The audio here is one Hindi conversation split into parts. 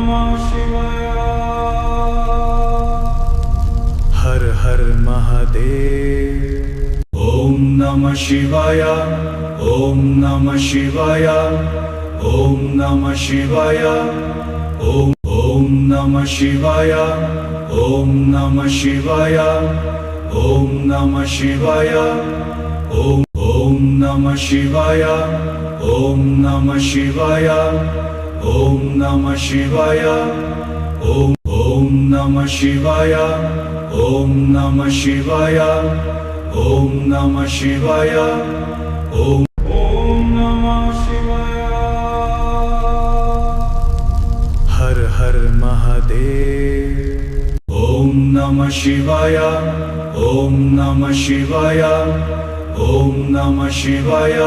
नमः शिवाय। हर हर महादेव। ॐ नमः शिवाय। ॐ नमः शिवाय। ॐ नमः शिवाय। ॐ नमः शिवाय। ॐ नमः शिवाय। ॐ नमः शिवाय। ॐ नमः शिवाय। ॐ नमः शिवाय। ॐ नमः शिवाय। ॐ नमः शिवाय। ॐ नमः शिवाय। ॐ नमः शिवाय। ॐ नमः शिवाय। हर हर महादेव। ॐ नमः शिवाय। ॐ नमः शिवाय। ॐ नमः शिवाय।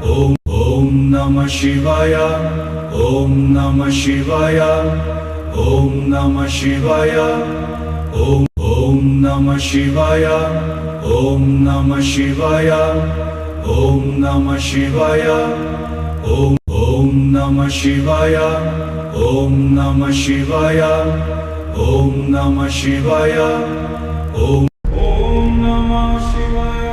ॐ नमः शिवाय। ॐ नमः शिवाय। ॐ नमः शिवाय। ॐ नमः शिवाय। ॐ नमः शिवाय। ॐ नमः शिवाय। ॐ नमः शिवाय। ॐ नमः शिवाय। ॐ नमः शिवाय। ॐ नमः शिवाय।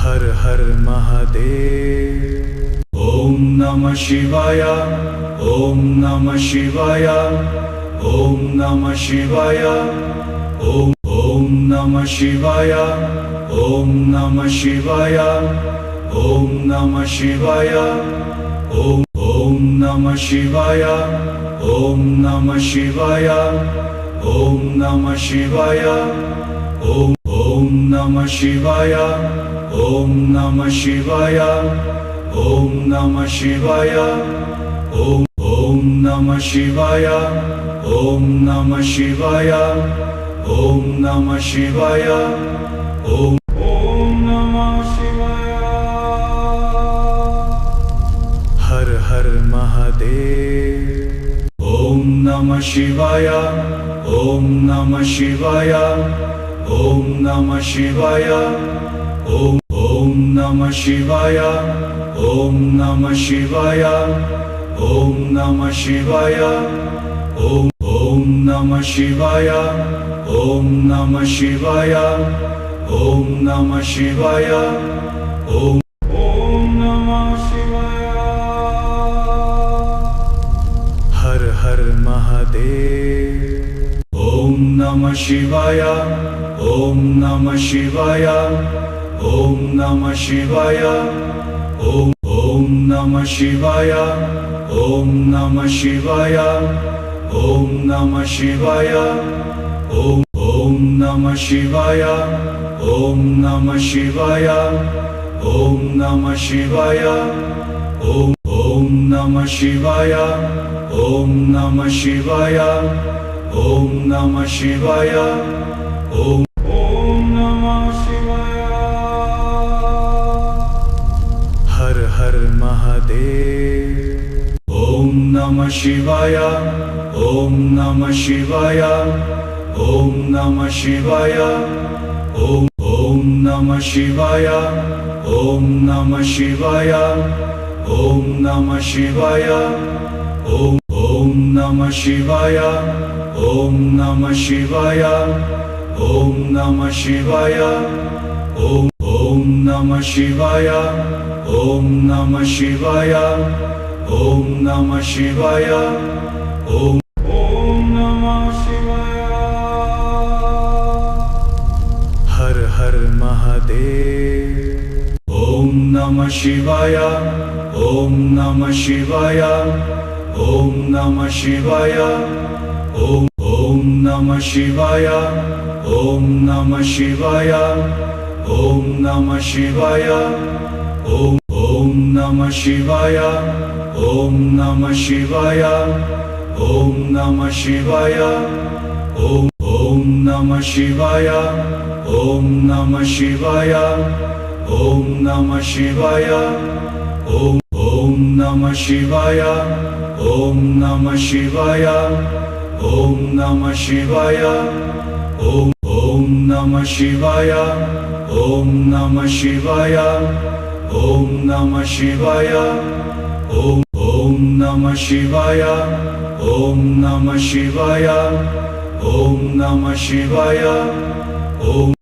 हर हर महादेव। ॐ नमः शिवाय। ॐ नमः शिवाय। ॐ नमः शिवाय। ॐ नमः शिवाय। ॐ नमः शिवाय। ॐ नमः शिवाय। ॐ नमः शिवाय। ॐ नमः शिवाय। ॐ नमः शिवाय। ॐ नमः शिवाय। ॐ नमः शिवाय। ॐ नमः शिवाय। ॐ नमः शिवाय। ॐ नमः शिवाय। ॐ नमः शिवाय। ॐ नमः शिवाय। हर हर महादेव। ॐ नमः शिवाय। ॐ नमः शिवाय। ॐ नमः शिवाय। ॐ नमः शिवाय। ॐ नमः शिवाय। ॐ नमः शिवाय। ॐ नमः शिवाय। ॐ नमः शिवाय। ॐ नमः शिवाय। ॐ नमः शिवाय। हर हर महादेव। ॐ नमः शिवाय। ॐ नमः शिवाय। ॐ नमः शिवाय। ॐ नमः शिवाय। ॐ नमः शिवाय। ॐ नमः शिवाय। ॐ नमः शिवाय। ॐ नमः शिवाय। ॐ नमः शिवाय। ॐ नमः शिवाय। ॐ नमः शिवाय। ॐ नमः शिवाय। ॐ नमः शिवाय। हर हर महादेव। ॐ नमः शिवाय। ॐ नमः शिवाय। ॐ नमः शिवाय। ॐ नमः शिवाय। ॐ नमः शिवाय। ॐ नमः शिवाय। ॐ नमः शिवाय। ॐ नमः शिवाय। ॐ नमः शिवाय। ॐ नमः शिवाय। ॐ नमः शिवाय। ॐ नमः शिवाय। ॐ नमः शिवाय। हर हर महादेव। ॐ नमः शिवाय। ॐ नमः शिवाय। ॐ नमः शिवाय। ॐ नमः शिवाय। ॐ नमः शिवाय। ॐ नमः शिवाय। ॐ नमः शिवाय। ॐ नमः शिवाय। ॐ नमः शिवाय। ॐ नमः शिवाय। ॐ नमः शिवाय। ॐ नमः शिवाय। ॐ नमः शिवाय। ॐ नमः शिवाय। ॐ नमः शिवाय। ॐ नमः शिवाय। ॐ नमः शिवाय। ॐ नमः शिवाय। ॐ नमः शिवाय ओम नमः शिवाय ओम नमः शिवाय ओम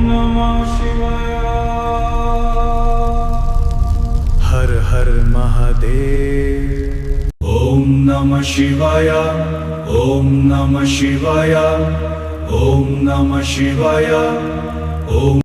नमः शिवाय हर हर महादेव ओम नमः शिवाय ओम नमः शिवाय ओम नमः शिवाय ओम